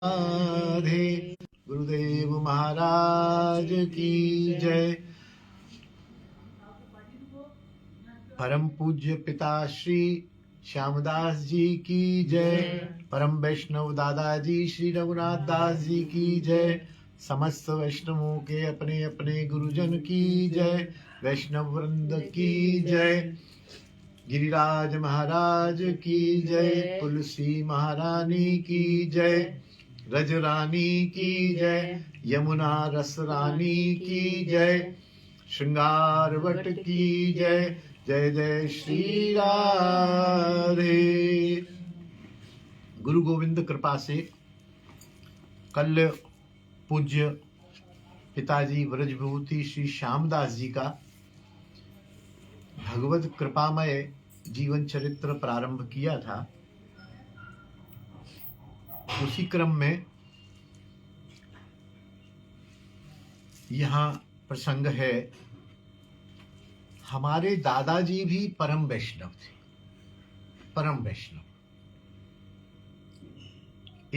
राधे। गुरुदेव महाराज की जय। परम पूज्य पिता श्री श्यामदास जी की जय। परम वैष्णव दादाजी श्री रघुनाथ दास जी की जय। समस्त वैष्णवों के अपने अपने गुरुजन की जय। वैष्णव वृंद की जय। गिरिराज महाराज की जय। तुलसी महारानी की जय। रज रानी की जय। यमुना रस रानी की जय। श्रृंगार वट की जय। जय जय श्री राधे। गुरु गोविंद कृपा से कल पूज्य पिताजी व्रजभूति श्री श्यामदास जी का भगवत कृपामय जीवन चरित्र प्रारंभ किया था। उसी क्रम में यहाँ प्रसंग है, हमारे दादाजी भी परम वैष्णव थे। परम वैष्णव।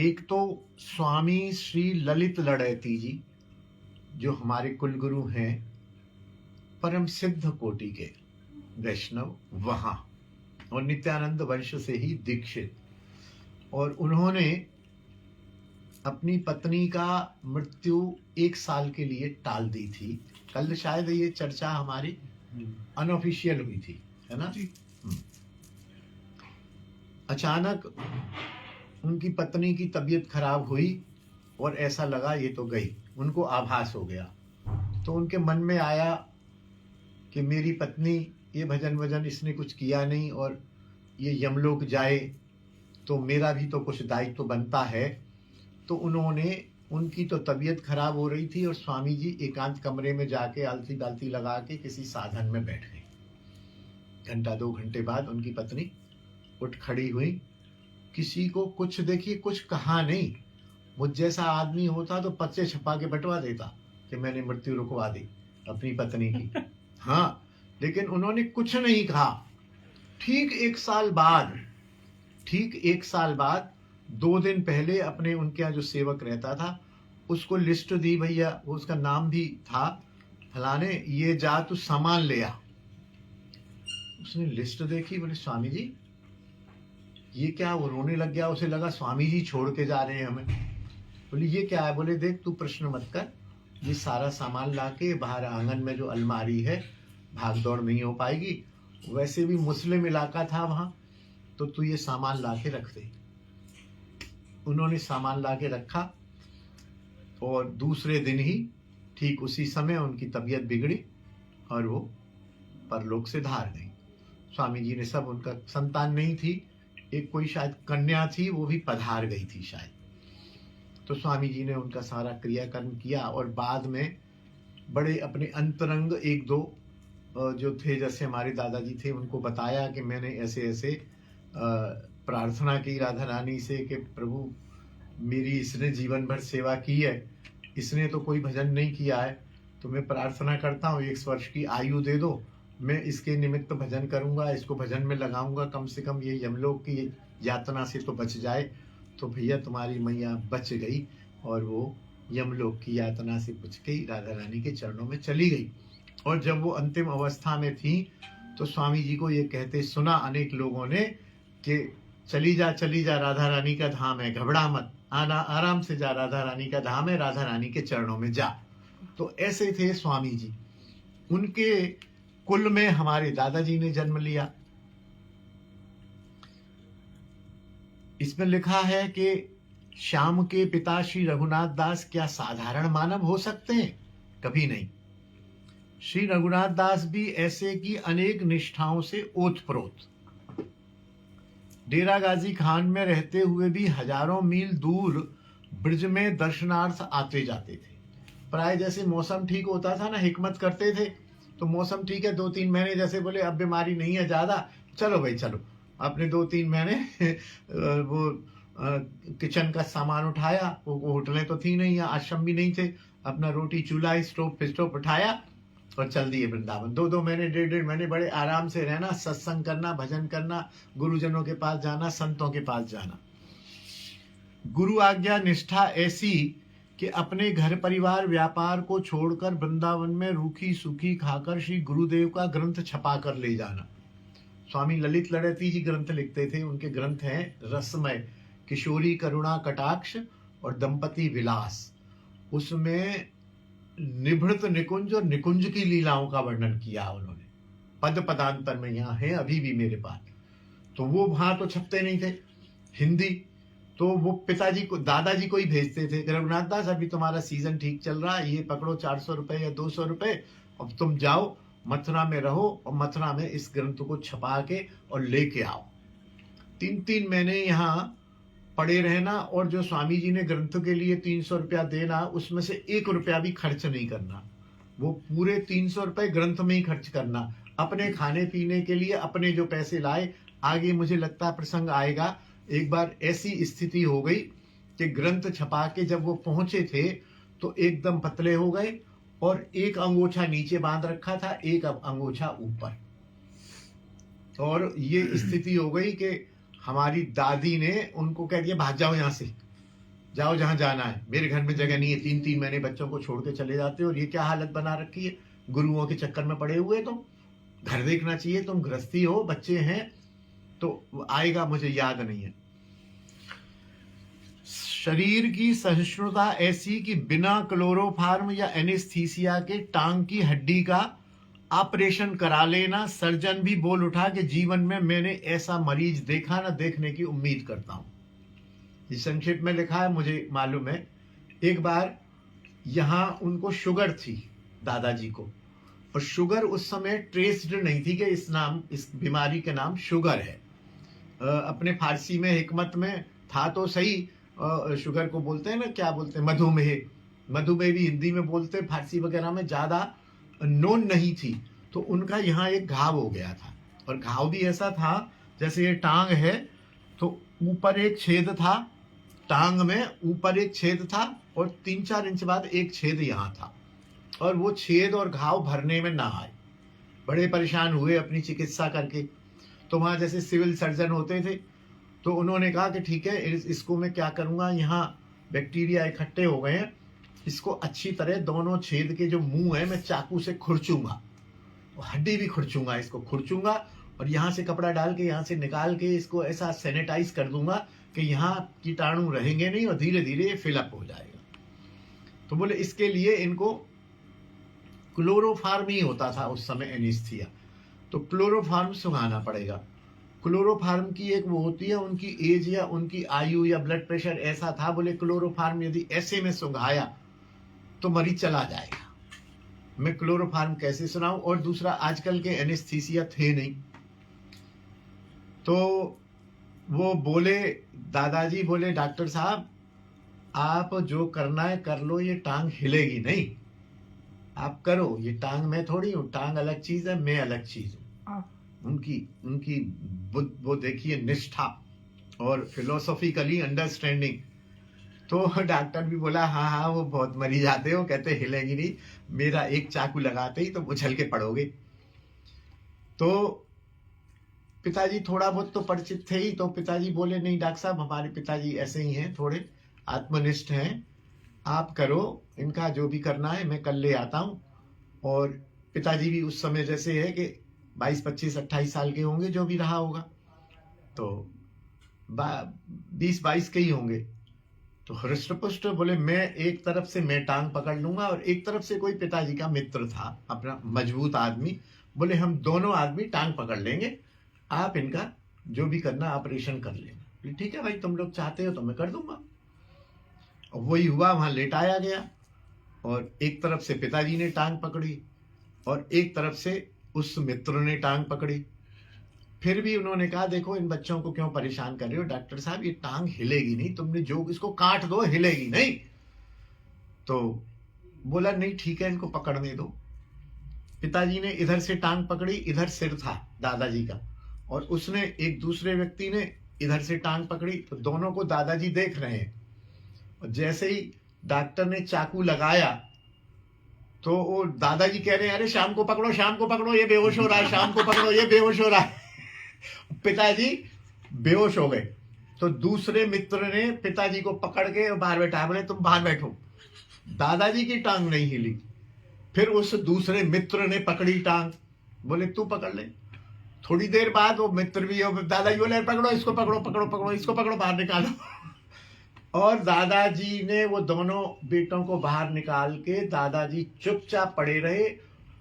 एक तो स्वामी श्री ललित लड़ैती जी जो हमारे कुलगुरु हैं, परम सिद्ध कोटि के वैष्णव वहां, और नित्यानंद वंश से ही दीक्षित। और उन्होंने अपनी पत्नी का मृत्यु 1 साल के लिए टाल दी थी। कल शायद ये चर्चा हमारी अनऑफिशियल हुई थी, है ना जी। अचानक उनकी पत्नी की तबीयत खराब हुई और ऐसा लगा ये तो गई, उनको आभास हो गया। तो उनके मन में आया कि मेरी पत्नी ये भजन वजन इसने कुछ किया नहीं और ये यमलोक जाए तो मेरा भी तो कुछ दायित्व बनता है। तो उन्होंने, उनकी तो तबीयत खराब हो रही थी और स्वामी जी एकांत कमरे में जाके आलती बालती लगा के किसी साधन में बैठ गए। घंटा 2 घंटे बाद उनकी पत्नी उठ खड़ी हुई। किसी को कुछ, देखिए, कुछ कहा नहीं। मुझ जैसा आदमी होता तो पर्चे छपा के बंटवा देता कि मैंने मृत्यु रुकवा दी अपनी पत्नी की। हाँ, लेकिन उन्होंने कुछ नहीं कहा। ठीक 1 साल बाद 2 दिन पहले अपने उनके यहाँ जो सेवक रहता था उसको लिस्ट दी, भैया उसका नाम भी था फलाने, ये जा तू सामान ले आ। उसने लिस्ट देखी, बोले स्वामी जी ये क्या? वो रोने लग गया। उसे लगा स्वामी जी छोड़ के जा रहे हैं हमें। बोले ये क्या है? बोले देख तू प्रश्न मत कर, ये सारा सामान लाके बाहर आंगन में जो अलमारी है, भाग दौड़ नहीं हो पाएगी, वैसे भी मुस्लिम इलाका था वहां, तो तू ये सामान लाके रख दे। उन्होंने सामान लाके रखा और दूसरे दिन ही ठीक उसी समय उनकी तबीयत बिगड़ी और वो परलोक से धार गई। स्वामी जी ने सब, उनका संतान नहीं थी, एक कोई शायद कन्या थी, वो भी पधार गई थी शायद। तो स्वामी जी ने उनका सारा क्रियाकर्म किया और बाद में बड़े अपने अंतरंग 1-2 जो थे, जैसे हमारे दादाजी थे, उनको बताया कि मैंने ऐसे ऐसे प्रार्थना की राधा रानी से कि प्रभु मेरी इसने जीवन भर सेवा की है, इसने तो कोई भजन नहीं किया है, तो मैं प्रार्थना करता हूँ 1 वर्ष की आयु दे दो, मैं इसके निमित्त भजन करूंगा, इसको भजन में लगाऊंगा, कम से कम ये यमलोक की यातना से तो बच जाए। तो भैया तुम्हारी मैया बच गई और वो यमलोक की यातना से बच गई, राधा रानी के चरणों में चली गई। और जब वो अंतिम अवस्था में थी तो स्वामी जी को ये कहते सुना अनेक लोगों ने कि चली जा, राधा रानी का धाम है, घबरा मत, आना आराम से जा, राधा रानी का धाम है, राधा रानी के चरणों में जा। तो ऐसे थे स्वामी जी। उनके कुल में हमारे दादाजी ने जन्म लिया। इसमें लिखा है कि श्याम के पिता श्री रघुनाथ दास क्या साधारण मानव हो सकते हैं? कभी नहीं। श्री रघुनाथ दास भी ऐसे की अनेक निष्ठाओं से ओतप्रोत, डेरा गाजी खान में रहते हुए भी हजारों मील दूर ब्रज में दर्शनार्थ आते जाते थे। प्राय जैसे मौसम ठीक होता था ना, हिकमत करते थे, तो मौसम ठीक है 2-3 महीने, जैसे बोले अब बीमारी नहीं है ज्यादा, चलो भाई चलो। अपने 2-3 महीने वो किचन का सामान उठाया, वो होटलें तो थी नहीं, आश्रम भी नहीं थे, अपना रोटी चूल्हा स्टोव उठाया और चल दिए वृंदावन। 2-2 महीने 1.5 महीने बड़े आराम से रहना, सत्संग करना, भजन करना, गुरुजनों के पास जाना, संतों के पास जाना। गुरु आज्ञा निष्ठा ऐसी कि अपने घर परिवार व्यापार को छोड़कर वृंदावन में रूखी सूखी खाकर श्री गुरुदेव का ग्रंथ छपा कर ले जाना। स्वामी ललित लड़ती जी ग्रंथ लिखते थे, उनके ग्रंथ हैं रसमय, किशोरी करुणा कटाक्ष और दंपति विलास। उसमें निभृत निकुंज और निकुंज की लीलाओं का वर्णन किया उन्होंने, पद पदांतर में यहाँ है अभी भी मेरे पास। तो वो वहां तो छपते नहीं थे हिंदी, तो वो पिताजी को दादाजी को ही भेजते थे, रघुनाथ दास अभी तुम्हारा सीजन ठीक चल रहा है, ये पकड़ो 400 रुपए या 200 रुपए, अब तुम जाओ मथुरा में रहो और मथुरा में इस ग्रंथ को छपा के और लेके आओ। 3-3 महीने यहाँ पड़े रहना, और जो स्वामी जी ने ग्रंथ के लिए 300 रुपया देना, उसमें से 1 रुपया भी खर्च नहीं करना, वो पूरे 300 रुपए ग्रंथ में ही खर्च करना, अपने खाने पीने के लिए अपने जो पैसे लाए। आगे मुझे लगता है प्रसंग आएगा, एक बार ऐसी स्थिति हो गई कि ग्रंथ छपा के जब वो पहुंचे थे तो एकदम पतले हो गए, और एक अंगोछा नीचे बांध रखा था, एक अब अंगोछा ऊपर, और ये स्थिति हो गई कि हमारी दादी ने उनको कह दिया भाग जाओ यहाँ से, जाओ जहां जाना है, मेरे घर में जगह नहीं है। 3-3 महीने बच्चों को छोड़ के चले जाते हो, और ये क्या हालत बना रखी है, गुरुओं के चक्कर में पड़े हुए, तुम घर देखना चाहिए, तुम गृहस्थी हो, बच्चे हैं। तो आएगा, मुझे याद नहीं है। शरीर की सहिष्णुता ऐसी कि बिना क्लोरोफार्म या एनेस्थीसिया के टांग की हड्डी का ऑपरेशन करा लेना। सर्जन भी बोल उठा कि जीवन में मैंने ऐसा मरीज देखा ना, देखने की उम्मीद करता हूं। ये संक्षेप में लिखा है, मुझे मालूम है। एक बार यहां उनको शुगर थी दादाजी को, और शुगर उस समय ट्रेस्ड नहीं थी कि इस बीमारी के नाम शुगर है। अपने फारसी में हिकमत में था तो सही, शुगर को बोलते हैं ना, क्या बोलते हैं, मधुमेह। मधुमेह भी हिंदी में बोलते, फारसी वगैरह में ज्यादा नोन नहीं थी। तो उनका यहाँ एक घाव हो गया था, और घाव भी ऐसा था जैसे ये टांग है, तो ऊपर एक छेद था, टांग में ऊपर एक छेद था, और 3-4 इंच बाद एक छेद यहाँ था, और वो छेद और घाव भरने में ना आए। बड़े परेशान हुए अपनी चिकित्सा करके। तो वहाँ जैसे सिविल सर्जन होते थे, तो उन्होंने कहा कि ठीक है, इसको मैं क्या करूँगा, यहाँ बैक्टीरिया इकट्ठे हो गए हैं, इसको अच्छी तरह दोनों छेद के जो मुंह है मैं चाकू से खुरचूंगा, हड्डी भी खुरचूंगा, इसको खुरचूंगा, और यहाँ से कपड़ा डाल के यहाँ से निकाल के इसको ऐसा सैनिटाइज कर दूंगा कि यहाँ कीटाणु रहेंगे नहीं, और धीरे धीरे ये फिलअप हो जाएगा। तो बोले इसके लिए इनको क्लोरोफार्म ही होता था उस समय एनेस्थीसिया, तो क्लोरोफार्म सुंघाना पड़ेगा। क्लोरोफार्म की एक वो होती है, उनकी एज या उनकी आयु या ब्लड प्रेशर ऐसा था, बोले क्लोरोफार्म यदि ऐसे में सुंघाया तो मरीज चला जाएगा। मैं क्लोरोफार्म कैसे सुनाऊं, और दूसरा आजकल के एनेस्थीसिया थे नहीं। तो वो बोले, दादाजी बोले डॉक्टर साहब आप जो करना है कर लो, ये टांग हिलेगी नहीं, आप करो, ये टांग मैं थोड़ी हूं, टांग अलग चीज है, मैं अलग चीज हूं। उनकी वो देखिए निष्ठा और फिलोसॉफिकली अंडरस्टैंडिंग। तो डॉक्टर भी बोला हाँ हाँ वो बहुत मरी जाते हो, कहते हिलेगी नहीं, मेरा एक चाकू लगाते ही तो उछल के पड़ोगे। तो पिताजी थोड़ा बहुत तो परिचित थे ही, तो पिताजी बोले नहीं डॉक्टर साहब, हमारे पिताजी ऐसे ही हैं, थोड़े आत्मनिष्ठ हैं, आप करो, इनका जो भी करना है मैं कर ले आता हूँ। और पिताजी भी उस समय जैसे है कि 22, 25, 28 साल के होंगे, जो भी रहा होगा, तो 20, 22 के ही होंगे। तो हृष्टपुष्ट बोले मैं एक तरफ से मैं टांग पकड़ लूंगा, और एक तरफ से कोई पिताजी का मित्र था अपना मजबूत आदमी, बोले हम दोनों आदमी टांग पकड़ लेंगे, आप इनका जो भी करना ऑपरेशन कर लेना। ठीक है भाई, तुम लोग चाहते हो तो मैं कर दूंगा। और वही हुआ, वहां लेटाया गया, और एक तरफ से पिताजी ने टांग पकड़ी और एक तरफ से उस मित्र ने टांग पकड़ी। फिर भी उन्होंने कहा देखो इन बच्चों को क्यों परेशान कर रहे हो डॉक्टर साहब, ये टांग हिलेगी नहीं, तुमने जो इसको काट दो, हिलेगी नहीं। तो बोला नहीं ठीक है, इनको पकड़ने दो। पिताजी ने इधर से टांग पकड़ी, इधर सिर था दादाजी का, और उसने एक दूसरे व्यक्ति ने इधर से टांग पकड़ी, तो दोनों को दादाजी देख रहे हैं। और जैसे ही डॉक्टर ने चाकू लगाया तो वो दादाजी कह रहे हैं अरे शाम को पकड़ो, शाम को पकड़ो, ये बेहोश हो रहा है, शाम को पकड़ो, ये बेहोश हो रहा है। पिताजी बेहोश हो गए, तो दूसरे मित्र ने पिताजी को पकड़ के बाहर बैठाया, बोले तुम बाहर बैठो। दादाजी की टांग नहीं हिली। फिर उस दूसरे मित्र ने पकड़ी टांग, बोले तू पकड़ ले। थोड़ी देर बाद वो मित्र भी, दादाजी बोले पकड़ो इसको, पकड़ो पकड़ो पकड़ो इसको, पकड़ो बाहर निकालो। और दादाजी ने वो दोनों बेटों को बाहर निकाल के दादाजी चुपचाप पड़े रहे,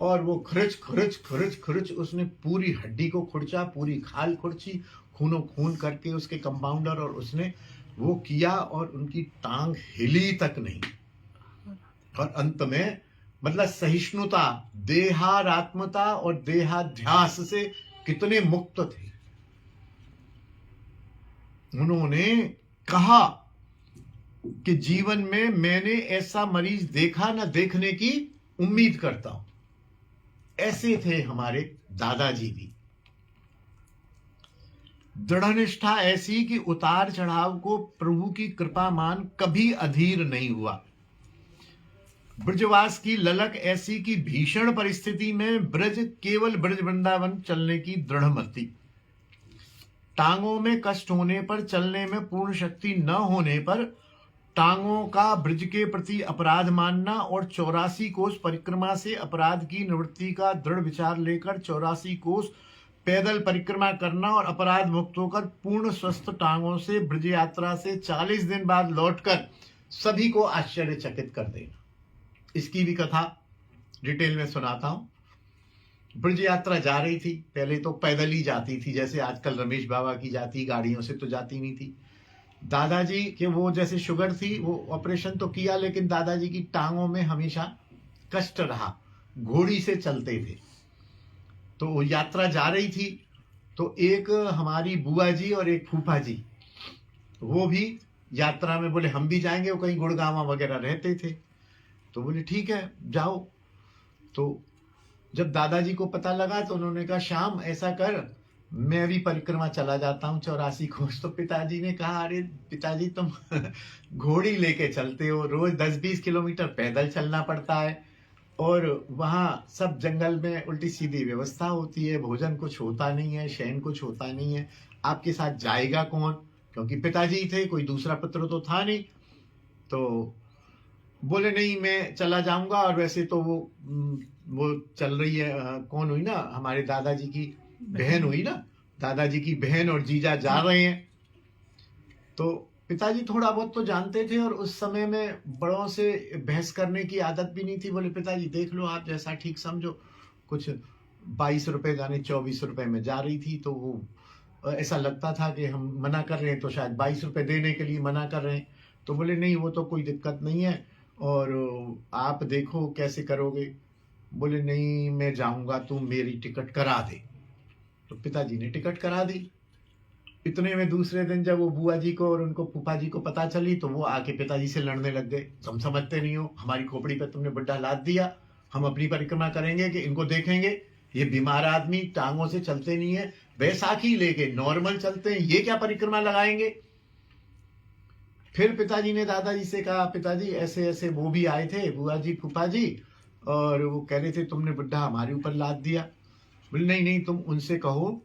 और वो खरच खरच खरच खरच उसने पूरी हड्डी को खुरचा, पूरी खाल खुरची, खूनो खून करके उसके कंपाउंडर, और उसने वो किया और उनकी टांग हिली तक नहीं। और अंत में मतलब सहिष्णुता, देहारात्मता और देहाध्यास से कितने मुक्त थे। उन्होंने कहा कि जीवन में मैंने ऐसा मरीज देखा ना देखने की उम्मीद करता हूं। ऐसे थे हमारे दादाजी भी। दृढ़ निष्ठा ऐसी कि उतार चढ़ाव को प्रभु की कृपा मान कभी अधीर नहीं हुआ। ब्रजवास की ललक ऐसी कि भीषण परिस्थिति में ब्रज केवल ब्रज वृंदावन चलने की दृढ़ मति। टांगों में कष्ट होने पर, चलने में पूर्ण शक्ति न होने पर टांगों का ब्रज के प्रति अपराध मानना और 84 कोस परिक्रमा से अपराध की निवृत्ति का दृढ़ विचार लेकर 84 कोस पैदल परिक्रमा करना और अपराध मुक्त होकर पूर्ण स्वस्थ टांगों से ब्रज यात्रा से 40 दिन बाद लौटकर सभी को आश्चर्यचकित कर देना। इसकी भी कथा डिटेल में सुनाता हूं। ब्रज यात्रा जा रही थी, पहले तो पैदल ही जाती थी, जैसे आजकल रमेश बाबा की जाती, गाड़ियों से तो जाती नहीं थी। दादाजी के वो जैसे शुगर थी, वो ऑपरेशन तो किया, लेकिन दादाजी की टांगों में हमेशा कष्ट रहा, घोड़ी से चलते थे। तो यात्रा जा रही थी, तो एक हमारी बुआ जी और एक फूफा जी, वो भी यात्रा में बोले हम भी जाएंगे, वो कहीं गुड़गांव वगैरह रहते थे। तो बोले ठीक है जाओ। तो जब दादाजी को पता लगा तो उन्होंने कहा श्याम ऐसा कर, मैं भी परिक्रमा चला जाता हूँ 84 कोस। तो पिताजी ने कहा अरे पिताजी तुम घोड़ी लेके चलते हो, रोज 10-20 किलोमीटर पैदल चलना पड़ता है, और वहाँ सब जंगल में उल्टी सीधी व्यवस्था होती है, भोजन कुछ होता नहीं है, शयन कुछ होता नहीं है, आपके साथ जाएगा कौन? क्योंकि पिताजी थे, कोई दूसरा पुत्र तो था नहीं। तो बोले नहीं मैं चला जाऊंगा। और वैसे तो वो चल रही है, कौन हुई ना, हमारे दादाजी की बहन हुई ना, दादाजी की बहन और जीजा जा रहे हैं। तो पिताजी थोड़ा बहुत तो जानते थे, और उस समय में बड़ों से बहस करने की आदत भी नहीं थी। बोले पिताजी देख लो आप जैसा ठीक समझो। कुछ 22 रुपए जाने 24 रुपए में जा रही थी, तो वो ऐसा लगता था कि हम मना कर रहे हैं, तो शायद 22 रुपए देने के लिए मना कर रहे हैं। तो बोले नहीं वो तो कोई दिक्कत नहीं है, और आप देखो कैसे करोगे। बोले नहीं मैं जाऊंगा, तुम मेरी टिकट करा दे। तो पिताजी ने टिकट करा दी। इतने में दूसरे दिन जब वो बुआ जी को और उनको फूफा जी को पता चली, तो वो आके पिताजी से लड़ने लग गए, तुम समझते नहीं हो, हमारी खोपड़ी पे तुमने बुड्ढा लाद दिया, हम अपनी परिक्रमा करेंगे कि इनको देखेंगे? ये बीमार आदमी टांगों से चलते नहीं है, बैसाखी लेके नॉर्मल चलते हैं, ये क्या परिक्रमा लगाएंगे? फिर पिताजी ने दादाजी से कहा पिताजी ऐसे ऐसे वो भी आए थे, बुआ जी फूफा जी, और वो कह रहे थे तुमने बुड्ढा हमारे ऊपर लाद दिया। बोले नहीं नहीं तुम उनसे कहो,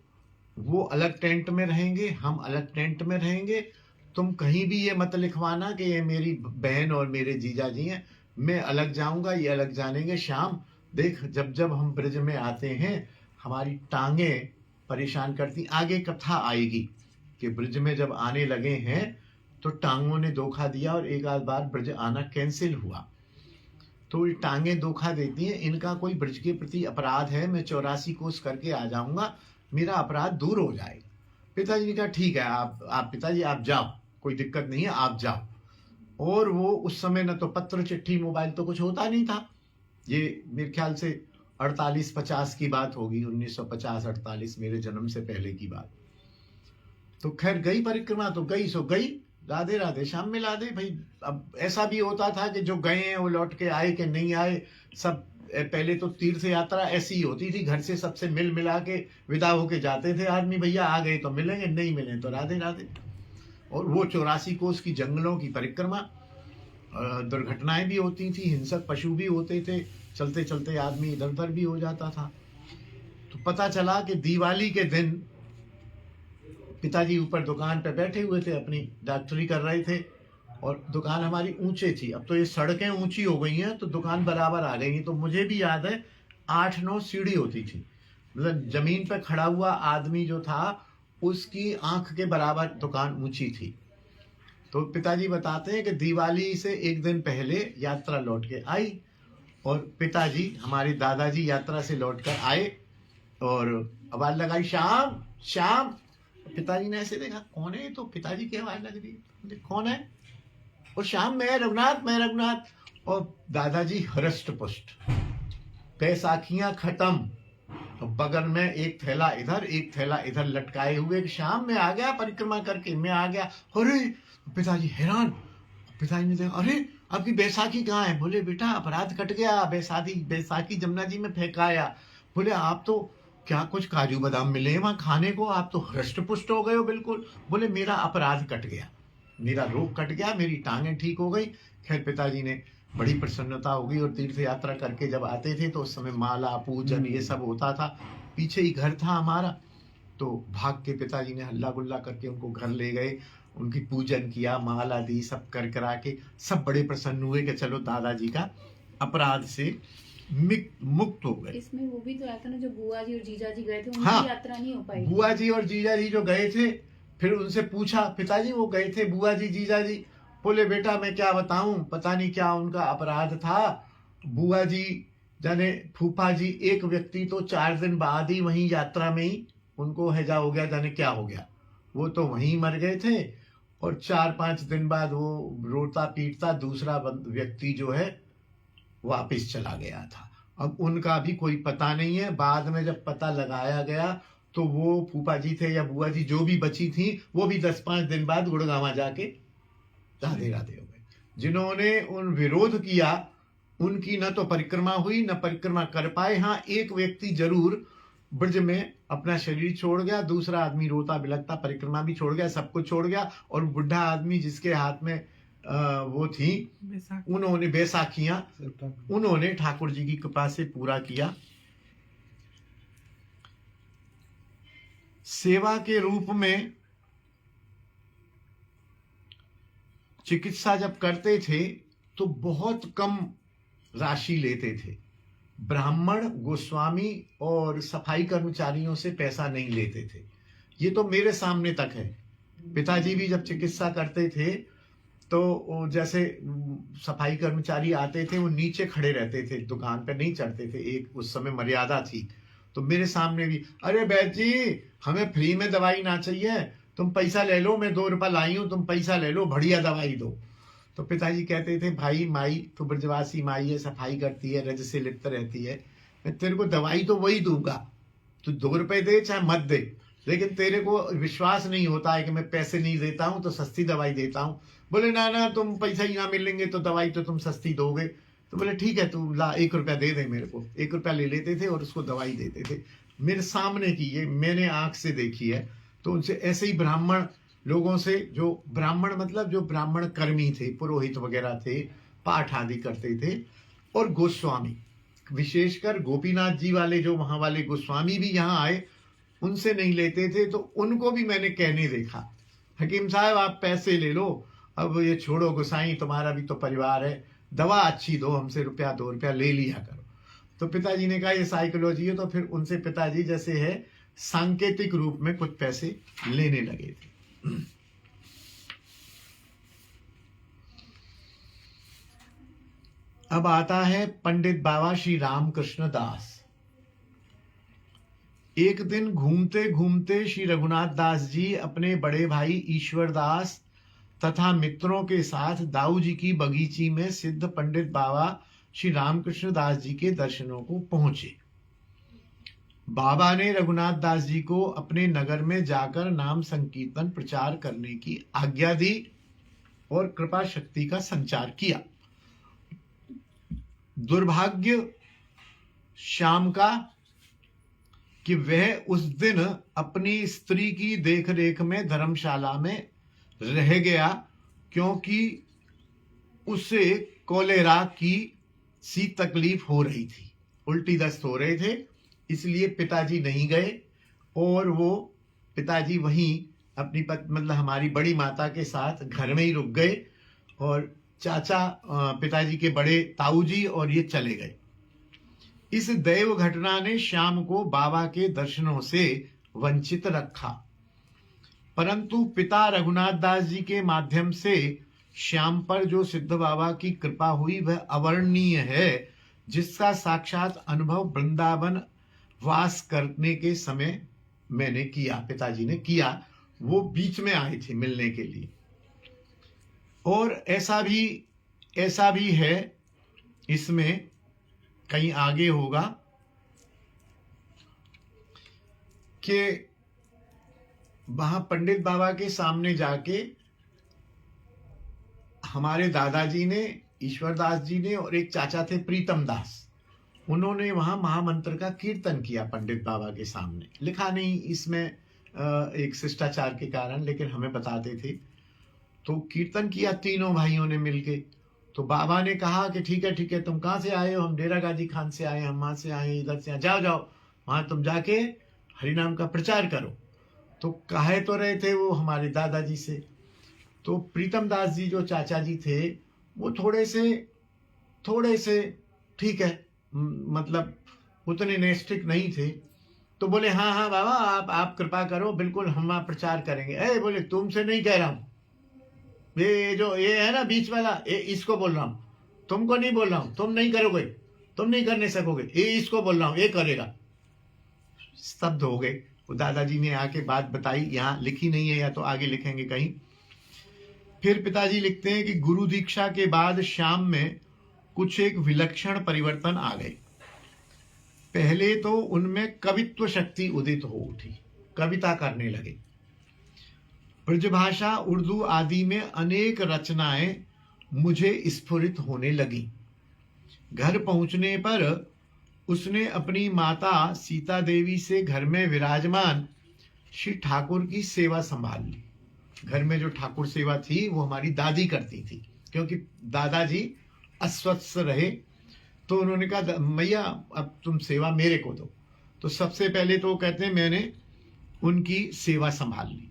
वो अलग टेंट में रहेंगे, हम अलग टेंट में रहेंगे, तुम कहीं भी ये मत लिखवाना कि ये मेरी बहन और मेरे जीजा जी हैं, मैं अलग जाऊंगा, ये अलग जानेंगे। श्याम देख जब जब हम ब्रज में आते हैं हमारी टांगे परेशान करती। आगे कथा आएगी कि ब्रज में जब आने लगे हैं तो टांगों ने धोखा दिया, और एक आध बार ब्रज आना कैंसिल हुआ। तो ये टांगे धोखा देती हैं, इनका कोई ब्रज के प्रति अपराध है, मैं 84 कोस करके आ जाऊंगा, मेरा अपराध दूर हो जाएगा। पिताजी ने कहा ठीक है आप पिताजी आप जाओ, कोई दिक्कत नहीं है, आप जाओ। और वो उस समय न तो पत्र चिट्ठी मोबाइल तो कुछ होता नहीं था, ये मेरे ख्याल से 48-50 की बात होगी, 1950-48 मेरे जन्म से पहले की बात। तो खैर गई परिक्रमा, तो गई सो गई, राधे राधे श्याम में राधे भाई। अब ऐसा भी होता था कि जो गए हैं वो लौट के आए कि नहीं आए, सब पहले तो तीर्थ यात्रा ऐसी ही होती थी, घर से सबसे मिल मिला के विदा होके जाते थे आदमी, भैया आ गए तो मिलेंगे, नहीं मिले तो राधे राधे। और वो 84 कोस की जंगलों की परिक्रमा, दुर्घटनाएं भी होती थी, हिंसक पशु भी होते थे, चलते चलते आदमी इधर उधर भी हो जाता था। तो पता चला कि दिवाली के दिन पिताजी ऊपर दुकान पे बैठे हुए थे, अपनी डॉक्टरी कर रहे थे, और दुकान हमारी ऊंचे थी। अब तो ये सड़कें ऊंची हो गई हैं तो दुकान बराबर आ गई है। तो मुझे भी याद है 8-9 सीढ़ी होती थी, मतलब जमीन पे खड़ा हुआ आदमी जो था उसकी आंख के बराबर दुकान ऊंची थी। तो पिताजी बताते हैं कि दिवाली से एक दिन पहले यात्रा लौट के आई, और पिताजी हमारे दादाजी यात्रा से लौटकर आए और आवाज लगाई, श्याम श्याम। पिताजी ने ऐसे देखा, कौन है? तो पिताजी की आवाज लग रही है, कौन है? और श्याम, मैं रघुनाथ, मैं रघुनाथ। और दादाजी हृष्ट पुष्ट, बैसाखियां खत्म, तो बगल में एक थैला इधर एक थैला इधर लटकाए हुए, श्याम मैं आ गया परिक्रमा करके, मैं आ गया। अरे पिताजी हैरान। पिताजी ने देखा, अरे आपकी बैसाखी कहाँ है? बोले बेटा अपराध कट गया, बैसाखी जमुना जी में फेंकाया। बोले आप तो क्या कुछ काजू बादाम मिले वहां खाने को, आप तो हृष्ट पुष्ट हो गए हो बिल्कुल। बोले मेरा अपराध कट गया, मेरा रोग कट गया, मेरी टांगें ठीक हो गई। खैर पिताजी ने बड़ी प्रसन्नता हो गई, और तीर्थ यात्रा करके जब आते थे तो उस समय माला पूजन ये सब होता था, पीछे ही घर था हमारा। तो भाग के पिताजी ने हल्ला गुल्ला करके उनको घर ले गए, उनकी पूजन किया, माला दी, सब कर करा के सब बड़े प्रसन्न हुए कि चलो दादाजी का अपराध से मुक्त हो गए। इसमें वो भी तो आया था ना, जो बुआ जी और जीजा जी गए थे, उनकी हाँ, यात्रा नहीं हो पाई। बुआ जी और जीजा जी जो गए थे, फिर उनसे पूछा, पिताजी वो गए थे बुआ जी जीजा जी। बोले बेटा मैं क्या बताऊं, पता नहीं क्या उनका अपराध था। बुआ जी जाने फूफा जी, एक व्यक्ति तो 4 दिन बाद ही वहीं यात्रा में ही उनको हैजा हो गया, जाने क्या हो गया, वो तो वहीं मर गए थे। और 4-5 दिन बाद वो रोता पीटता दूसरा व्यक्ति जो है वापिस चला गया था। अब उनका भी कोई पता नहीं है। बाद में जब पता लगाया गया तो वो फूफा जी थे या बुआ जी जो भी बची थी, वो भी 10-5 दिन बाद गुड़गावा जाके राधे राधे हो गए। जिन्होंने उन विरोध किया उनकी न तो परिक्रमा हुई न परिक्रमा कर पाए। हाँ, एक व्यक्ति जरूर ब्रज में अपना शरीर छोड़ गया, दूसरा आदमी रोता बिलखता परिक्रमा भी छोड़ गया, सब कुछ छोड़ गया। और बुढ़ा आदमी जिसके हाथ में वो थी, उन्होंने बैसाखियां उन्होंने ठाकुर जी की कृपा से पूरा किया। सेवा के रूप में चिकित्सा जब करते थे तो बहुत कम राशि लेते थे। ब्राह्मण, गोस्वामी और सफाई कर्मचारियों से पैसा नहीं लेते थे। ये तो मेरे सामने तक है। पिताजी भी जब चिकित्सा करते थे तो जैसे सफाई कर्मचारी आते थे, वो नीचे खड़े रहते थे, दुकान पे नहीं चढ़ते थे, एक उस समय मर्यादा थी। तो मेरे सामने भी, अरे बैद जी हमें फ्री में दवाई ना चाहिए, तुम पैसा ले लो, मैं 2 रुपया लाई हूं, तुम पैसा ले लो, बढ़िया दवाई दो। तो पिताजी कहते थे, भाई माई तो ब्रजवासी माई है, सफाई करती है, रज से लिप्त रहती है, मैं तेरे को दवाई तो वही दूंगा, तू 2 रुपए दे चाहे मत दे, लेकिन तेरे को विश्वास नहीं होता है कि मैं पैसे नहीं देता हूं तो सस्ती दवाई देता हूं। बोले ना ना, तुम पैसा ही ना मिलेंगे तो दवाई तो तुम सस्ती दोगे। तो बोले ठीक है, तू ला 1 रुपया दे दे मेरे को। 1 रुपया ले लेते थे और उसको दवाई देते थे। मेरे सामने की, ये मैंने आंख से देखी है। तो उनसे ऐसे ही ब्राह्मण लोगों से, जो ब्राह्मण मतलब जो ब्राह्मण कर्मी थे, पुरोहित वगैरह थे, पाठ आदि करते थे, और गोस्वामी, विशेषकर गोपीनाथ जी वाले जो वहां वाले गोस्वामी भी यहाँ आए, उनसे नहीं लेते थे। तो उनको भी मैंने कहने देखा, हकीम साहब आप पैसे ले लो, अब ये छोड़ो, गोसाई तुम्हारा भी तो परिवार है, दवा अच्छी दो, हमसे 1-2 रुपया ले लिया करो। तो पिताजी ने कहा ये साइकोलॉजी है। तो फिर उनसे पिताजी जैसे है सांकेतिक रूप में कुछ पैसे लेने लगे थे। अब आता है पंडित बाबा श्री रामकृष्ण दास। एक दिन घूमते घूमते श्री रघुनाथ दास जी अपने बड़े भाई ईश्वर दास तथा मित्रों के साथ दाऊ जी की बगीची में सिद्ध पंडित बाबा श्री रामकृष्ण दास जी के दर्शनों को पहुंचे। बाबा ने रघुनाथ दास जी को अपने नगर में जाकर नाम संकीर्तन प्रचार करने की आज्ञा दी और कृपा शक्ति का संचार किया। दुर्भाग्य श्याम का कि वह उस दिन अपनी स्त्री की देखरेख में धर्मशाला में रह गया, क्योंकि उसे कोलेरा की सी तकलीफ हो रही थी, उल्टी दस्त हो रहे थे, इसलिए पिताजी नहीं गए। और वो पिताजी वहीं अपनी मतलब हमारी बड़ी माता के साथ घर में ही रुक गए और चाचा पिताजी के बड़े ताऊ जी और ये चले गए। इस दैव घटना ने श्याम को बाबा के दर्शनों से वंचित रखा, परंतु पिता रघुनाथ दास जी के माध्यम से श्याम पर जो सिद्ध बाबा की कृपा हुई वह अवर्णनीय है, जिसका साक्षात अनुभव वृंदावन वास करने के समय मैंने किया, पिताजी ने किया। वो बीच में आए थे मिलने के लिए। और ऐसा भी है, इसमें कहीं आगे होगा कि वहां पंडित बाबा के सामने जाके हमारे दादाजी ने, ईश्वरदास जी ने और एक चाचा थे प्रीतम दास, उन्होंने वहां महामंत्र का कीर्तन किया पंडित बाबा के सामने। लिखा नहीं इसमें एक शिष्टाचार के कारण, लेकिन हमें बताते थे। तो कीर्तन किया तीनों भाइयों ने मिलके। तो बाबा ने कहा कि ठीक है, तुम कहाँ से आए हो? हम डेरा गाजी खान से आए, हम वहां से आए, इधर से जाओ वहां तुम जाके हरिनाम का प्रचार करो। तो कहे तो रहे थे वो हमारे दादाजी से। तो प्रीतम दास जी जो चाचा जी थे वो थोड़े से ठीक है, मतलब उतने नैष्ठिक नहीं थे। तो बोले हाँ बाबा आप कृपा करो, बिल्कुल हम आप प्रचार करेंगे। बोले तुमसे नहीं कह रहा हूं, ये है ना बीच वाला, इसको बोल रहा हूं, तुमको नहीं बोल रहा हूं, तुम नहीं करोगे, तुम नहीं करने सकोगे, इसको बोल रहा हूं, ये करेगा। स्तब्ध हो गए। वो दादाजी ने आके बात बताई, यहाँ लिखी नहीं है, या तो आगे लिखेंगे कहीं। फिर पिताजी लिखते हैं कि गुरु दीक्षा के बाद श्याम में कुछ एक विलक्षण परिवर्तन आ गए। पहले तो उनमें कवित्व शक्ति उदित हो उठी, कविता करने लगे। ब्रजभाषा, उर्दू आदि में अनेक रचनाएं मुझे स्फुरित होने लगी। घर पहुंचने पर उसने अपनी माता सीता देवी से घर में विराजमान श्री ठाकुर की सेवा संभाल ली। घर में जो ठाकुर सेवा थी वो हमारी दादी करती थी, क्योंकि दादाजी अस्वस्थ रहे। तो उन्होंने कहा मैया अब तुम सेवा मेरे को दो। तो सबसे पहले तो कहते हैं मैंने उनकी सेवा संभाल ली।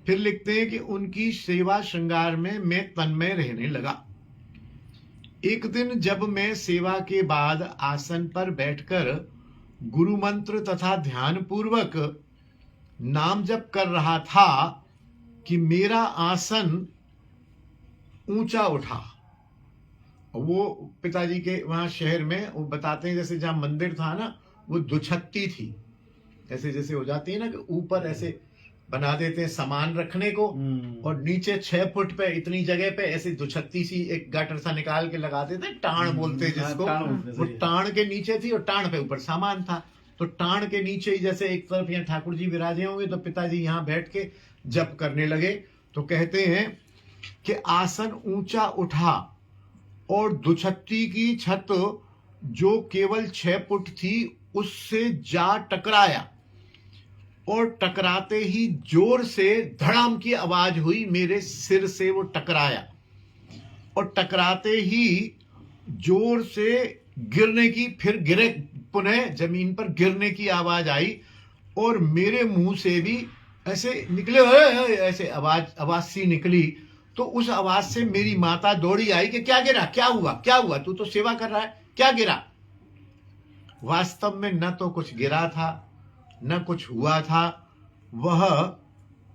फिर लिखते हैं कि उनकी सेवा श्रृंगार में मैं तन्मय रहने लगा। एक दिन जब मैं सेवा के बाद आसन पर बैठकर गुरु मंत्र तथा ध्यान पूर्वक नाम जप कर रहा था कि मेरा आसन ऊंचा उठा। वो पिताजी के वहां शहर में वो बताते हैं, जैसे जहां मंदिर था ना वो दुछत्ती थी, ऐसे जैसे हो जाती है ना कि ऊपर ऐसे बना देते हैं सामान रखने को, और नीचे 6 फुट पे इतनी जगह पे ऐसे दुछत्ती सी एक गटर सा निकाल के लगा देते, टाण बोलते हैं जिसको। वो टाण के नीचे थी और टाण पे ऊपर सामान था। तो टाण के नीचे ही जैसे एक तरफ यहाँ ठाकुर जी विराजे होंगे, तो पिताजी यहाँ बैठ के जप करने लगे। तो कहते हैं कि आसन ऊंचा उठा और दुछत्ती की छत जो केवल 6 फुट थी उससे जा टकराया, और टकराते ही जोर से धड़ाम की आवाज हुई। मेरे सिर से वो टकराया और टकराते ही जोर से गिरने की, फिर गिरे, पुनः जमीन पर गिरने की आवाज आई, और मेरे मुंह से भी ऐसे निकले, ऐसे आवाज सी निकली। तो उस आवाज से मेरी माता दौड़ी आई कि क्या गिरा, क्या हुआ, तू तो सेवा कर रहा है, क्या गिरा? वास्तव में न तो कुछ गिरा था न कुछ हुआ था, वह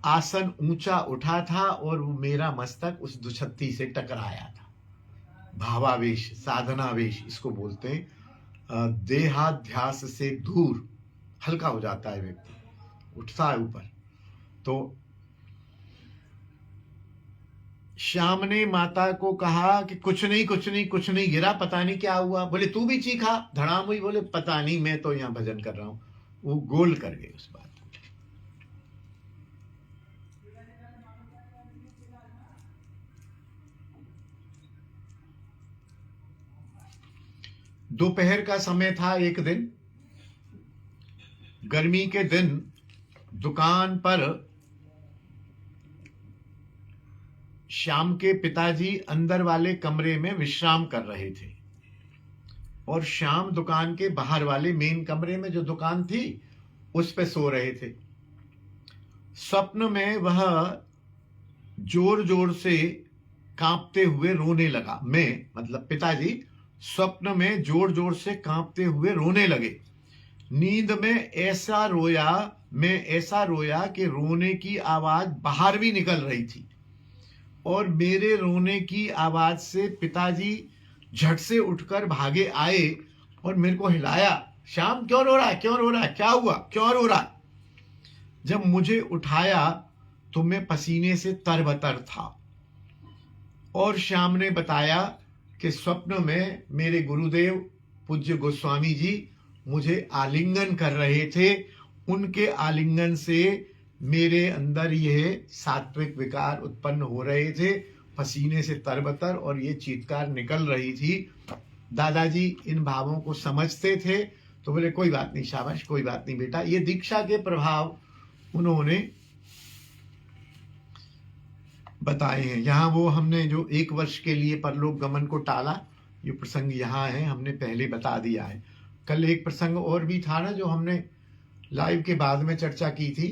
आसन ऊंचा उठा था और वो मेरा मस्तक उस दुछत्ती से टकराया था। भावावेश, साधनावेश इसको बोलते हैं। देहाध्यास से दूर हल्का हो जाता है व्यक्ति, उठता है ऊपर। तो श्याम ने माता को कहा कि कुछ नहीं गिरा, पता नहीं क्या हुआ। बोले तू भी चीखा, धड़ाम हुई। बोले पता नहीं, मैं तो यहाँ भजन कर रहा हूं। वो गोल कर गए उस बात को। दोपहर का समय था। एक दिन गर्मी के दिन दुकान पर श्याम के पिताजी अंदर वाले कमरे में विश्राम कर रहे थे, और श्याम दुकान के बाहर वाले मेन कमरे में जो दुकान थी उस पे सो रहे थे। स्वप्न में वह जोर जोर से कांपते हुए रोने लगा। मैं मतलब पिताजी स्वप्न में जोर जोर से कांपते हुए रोने लगे। नींद में ऐसा रोया, मैं ऐसा रोया कि रोने की आवाज बाहर भी निकल रही थी। और मेरे रोने की आवाज से पिताजी झट से उठकर भागे आए और मेरे को हिलाया। श्याम क्यों रो रहा है, क्यों रो रहा है, क्या हुआ, क्यों रो रहा है? जब मुझे उठाया तो मैं पसीने से तरबतर था। और श्याम ने बताया कि स्वप्न में मेरे गुरुदेव पूज्य गोस्वामी जी मुझे आलिंगन कर रहे थे। उनके आलिंगन से मेरे अंदर यह सात्विक विकार उत्पन्न हो रहे थे, पसीने से तरबतर, और ये चीत्कार निकल रही थी। दादाजी इन भावों को समझते थे तो बोले कोई बात नहीं, शाबाश, कोई बात नहीं बेटा। ये दीक्षा के प्रभाव उन्होंने बताए हैं। यहाँ वो हमने जो 1 वर्ष के लिए परलोक गमन को टाला, ये प्रसंग यहाँ है, हमने पहले बता दिया है। कल एक प्रसंग और भी था ना जो हमने लाइव के बाद में चर्चा की थी।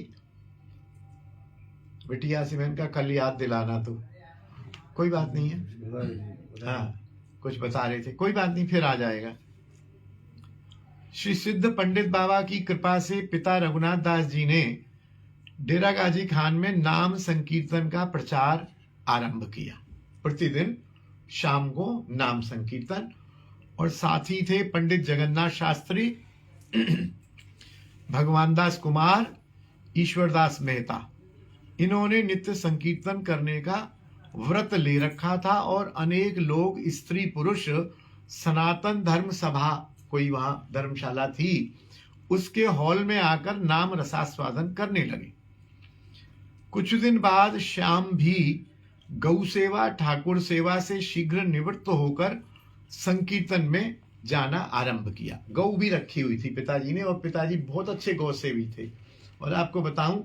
बिटिया से मैंने कहा कल याद दिलाना, तो कोई बात नहीं है। हाँ, कुछ बता रहे थे, कोई बात नहीं, फिर आ जाएगा। श्री सिद्ध पंडित बाबा की कृपा से पिता रघुनाथ दास जी ने डेरा गाजी खान में नाम संकीर्तन का प्रचार आरंभ किया। प्रतिदिन शाम को नाम संकीर्तन, और साथी थे पंडित जगन्नाथ शास्त्री, भगवान दास कुमार, ईश्वरदास मेहता। इन्होंने नित्य संकीर्तन करने का व्रत ले रखा था और अनेक लोग, स्त्री पुरुष, सनातन धर्म सभा, कोई वहां धर्मशाला थी, उसके हॉल में आकर नाम रसास्वादन करने लगे। कुछ दिन बाद श्याम भी गौ सेवा, ठाकुर सेवा से शीघ्र निवृत्त होकर संकीर्तन में जाना आरंभ किया। गौ भी रखी हुई थी पिताजी ने, और पिताजी बहुत अच्छे गौ सेवी थे। और आपको बताऊं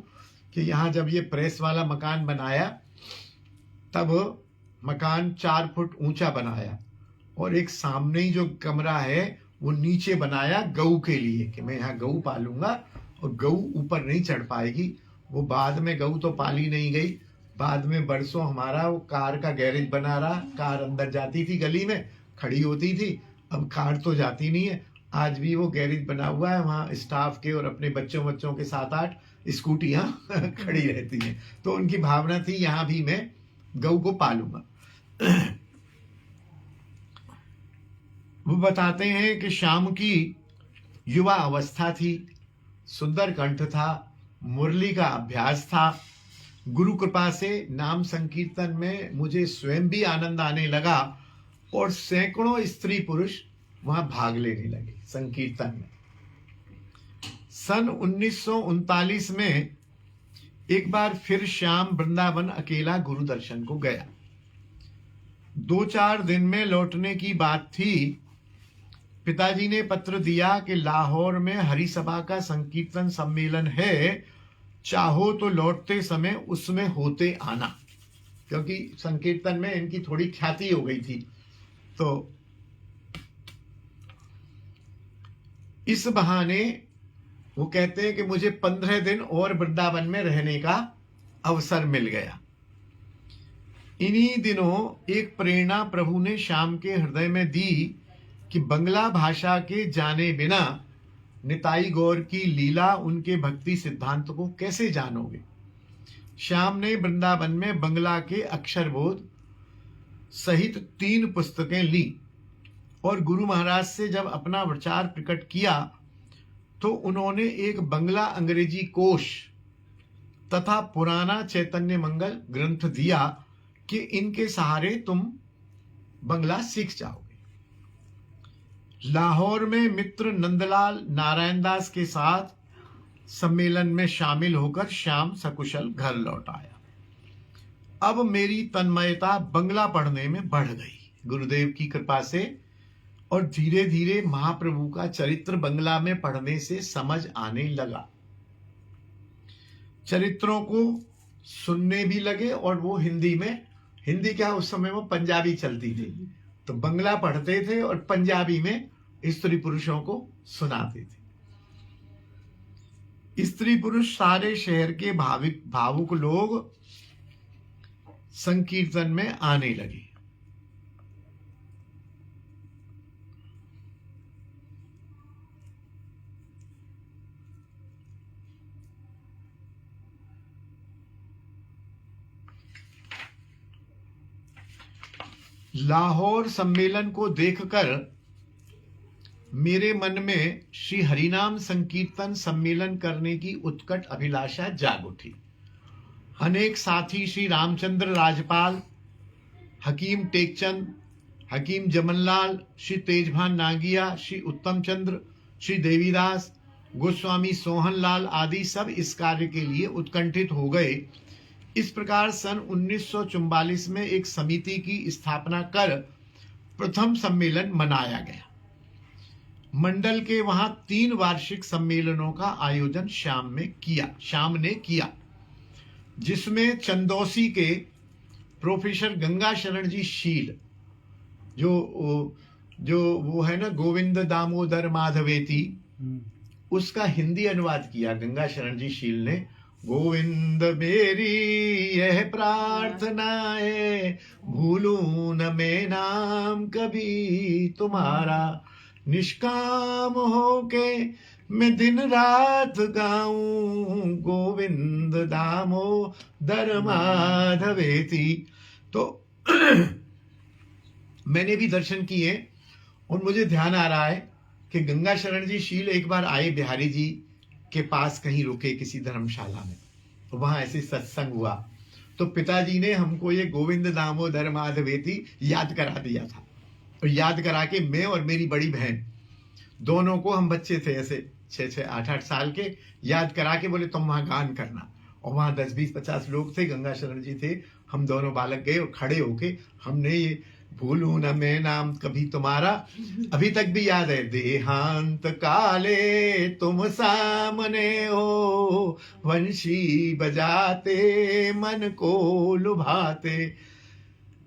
कि यहाँ जब ये प्रेस वाला मकान बनाया, तब मकान 4 फुट ऊंचा बनाया, और एक सामने ही जो कमरा है वो नीचे बनाया गऊ के लिए, कि मैं यहाँ गऊ पालूंगा और गऊ ऊपर नहीं चढ़ पाएगी। वो बाद में गऊ तो पाली नहीं गई, बाद में बरसों हमारा वो कार का गैरेज बना रहा। कार अंदर जाती थी, गली में खड़ी होती थी, अब कार तो जाती नहीं है। आज भी वो गैरेज बना हुआ है, वहाँ स्टाफ के और अपने बच्चों के 7-8 स्कूटियां खड़ी रहती हैं। तो उनकी भावना थी यहाँ भी मैं गऊ को पालूंगा। वो बताते हैं कि शाम की युवा अवस्था थी, सुंदर कंठ था, मुरली का अभ्यास था। गुरु कृपा से नाम संकीर्तन में मुझे स्वयं भी आनंद आने लगा, और सैकड़ों स्त्री पुरुष वहां भाग लेने लगे संकीर्तन में। सन 1939 में एक बार फिर श्याम वृंदावन अकेला गुरु दर्शन को गया। 2-4 दिन में लौटने की बात थी। पिताजी ने पत्र दिया कि लाहौर में हरि सभा का संकीर्तन सम्मेलन है, चाहो तो लौटते समय उसमें होते आना, क्योंकि संकीर्तन में इनकी थोड़ी ख्याति हो गई थी। तो इस बहाने वो कहते हैं कि मुझे 15 दिन और वृंदावन में रहने का अवसर मिल गया। इन्हीं दिनों एक प्रेरणा प्रभु ने श्याम के हृदय में दी कि बंगला भाषा के जाने बिना निताई गौर की लीला, उनके भक्ति सिद्धांत को कैसे जानोगे। श्याम ने वृंदावन में बंगला के अक्षरबोध सहित 3 पुस्तकें ली, और गुरु महाराज से जब अपना विचार प्रकट किया तो उन्होंने एक बंगला अंग्रेजी कोश तथा पुराना चैतन्य मंगल ग्रंथ दिया कि इनके सहारे तुम बंगला सीख जाओगे। लाहौर में मित्र नंदलाल नारायण दास के साथ सम्मेलन में शामिल होकर श्याम सकुशल घर लौट आया। अब मेरी तन्मयता बंगला पढ़ने में बढ़ गई गुरुदेव की कृपा से, और धीरे धीरे महाप्रभु का चरित्र बंगला में पढ़ने से समझ आने लगा। चरित्रों को सुनने भी लगे, और वो हिंदी में, हिंदी क्या उस समय वो पंजाबी चलती थी, तो बंगला पढ़ते थे और पंजाबी में स्त्री पुरुषों को सुनाते थे। स्त्री पुरुष सारे शहर के भावुक लोग संकीर्तन में आने लगे। लाहौर सम्मेलन को देखकर मेरे मन में श्री हरिनाम संकीर्तन सम्मेलन करने की उत्कट अभिलाषा जाग उठी। अनेक साथी श्री रामचंद्र राजपाल, हकीम टेकचंद, हकीम जमनलाल, श्री तेजभान नागिया, श्री उत्तम चंद्र, श्री देवीदास, गोस्वामी सोहनलाल आदि सब इस कार्य के लिए उत्कंठित हो गए। इस प्रकार सन 1944 में एक समिति की स्थापना कर प्रथम सम्मेलन मनाया गया। मंडल के वहां 3 वार्षिक सम्मेलनों का आयोजन शाम ने किया, जिसमें चंदौसी के प्रोफेसर गंगा शरण जी शील, जो वो है ना गोविंद दामोदर माधवेती, उसका हिंदी अनुवाद किया गंगा शरण जी शील ने। गोविंद मेरी यह प्रार्थना है, भूलूं न मैं नाम कभी तुम्हारा, निष्काम होके मैं दिन रात गाऊं, गोविंद दामोदर माधवेती। तो मैंने भी दर्शन किए और मुझे ध्यान आ रहा है कि गंगा शरण जी शील एक बार आए बिहारी जी के पास, कहीं रुके किसी धर्मशाला में, तो वहां ऐसे सत्संग हुआ, तो पिताजी ने हमको ये गोविंद दामोदर माधवेती याद करा दिया था। और याद करा के मैं और मेरी बड़ी बहन दोनों को, हम बच्चे थे ऐसे 6-6, 8-8 साल के, याद करा के बोले तुम वहां गान करना। और वहां 10, 20, 50 लोग थे, गंगा शरण जी थे, हम दोनों बालक गए और खड़े होके हमने ये भूलूं न मैं नाम कभी तुम्हारा, अभी तक भी याद है। देहांत काले तुम सामने हो, वंशी बजाते मन को लुभाते,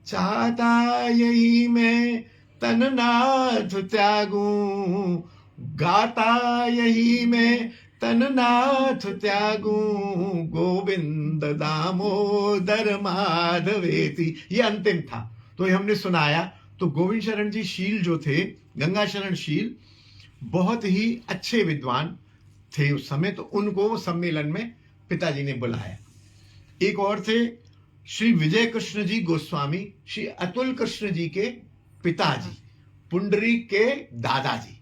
चाहता यही मैं तननाथ त्यागूं, गाता यही मैं तननाथ त्यागूं, गोविंद दामोदर माधवेती। ये अंतिम था, तो ये हमने सुनाया। तो गोविंद शरण जी शील जो थे, गंगा शरण शील, बहुत ही अच्छे विद्वान थे उस समय, तो उनको सम्मेलन में पिताजी ने बुलाया। एक और थे श्री विजय कृष्ण जी गोस्वामी, श्री अतुल कृष्ण जी के पिताजी, पुंडरीक के दादाजी,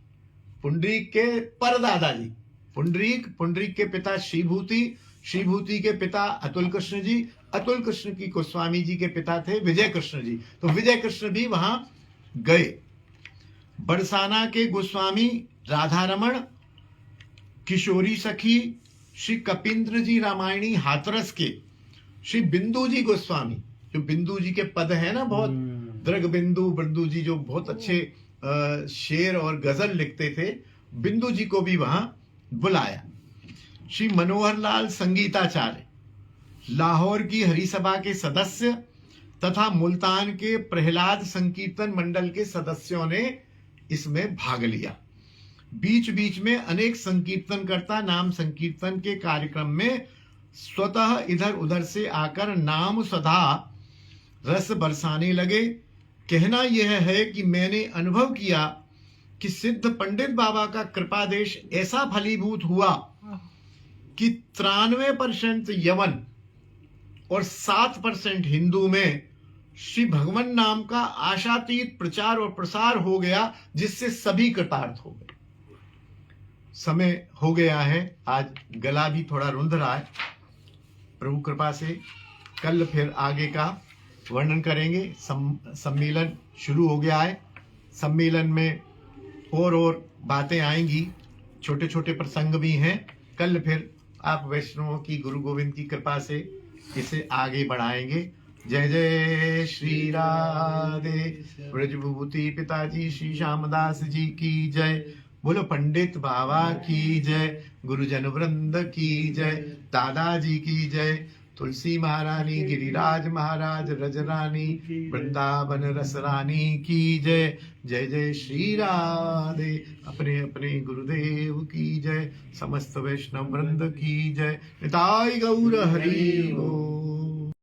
पुंडरीक के परदादाजी, पुंडरीक के पिता श्रीभूति के पिता अतुल कृष्ण जी, अतुल कृष्ण की गोस्वामी जी के पिता थे विजय कृष्ण जी, तो विजय कृष्ण भी वहां गए। बरसाना के गोस्वामी राधारमण, किशोरी सखी श्री कपिंद्र जी रामायणी हाथरस के श्री बिंदु जी गोस्वामी, जो बिंदु जी के पद है ना बहुत, दृग बिंदु जी जो बहुत अच्छे शेर और गजल लिखते थे, बिंदु जी को भी वहां बुलाया। श्री मनोहर लाल संगीताचार्य, लाहौर की हरिसभा के सदस्य तथा मुल्तान के प्रहलाद संकीर्तन मंडल के सदस्यों ने इसमें भाग लिया। बीच बीच में अनेक संकीर्तनकर्ता नाम संकीर्तन के कार्यक्रम में स्वतः इधर उधर से आकर नाम सदा रस बरसाने लगे। कहना यह है कि मैंने अनुभव किया कि सिद्ध पंडित बाबा का कृपादेश ऐसा फलीभूत हुआ कि 93% यवन और 7% हिंदू में श्री भगवान नाम का आशातीत प्रचार और प्रसार हो गया, जिससे सभी कृतार्थ हो गए। समय हो गया है, आज गला भी थोड़ा रुंध रहा है, प्रभु कृपा से कल फिर आगे का वर्णन करेंगे। सम्मेलन शुरू हो गया है, सम्मेलन में और बातें आएंगी, छोटे छोटे प्रसंग भी हैं। कल फिर आप वैष्णवों की गुरु गोविंद की कृपा से इसे आगे बढ़ाएंगे। जय जय श्री राधे, ब्रजभूति पिताजी श्री श्यामदास जी की जय, बोलो पंडित बाबा की जय, गुरुजन वृंद की जय, दादाजी की जय। तुलसी महारानी, गिरिराज महाराज, रजरानी, वृंदावन रसरानी की जय। जय जय श्री राधे। अपने अपने गुरुदेव की जय। समस्त वैष्णव वृंद की जय। निताई गौर हरि बोल।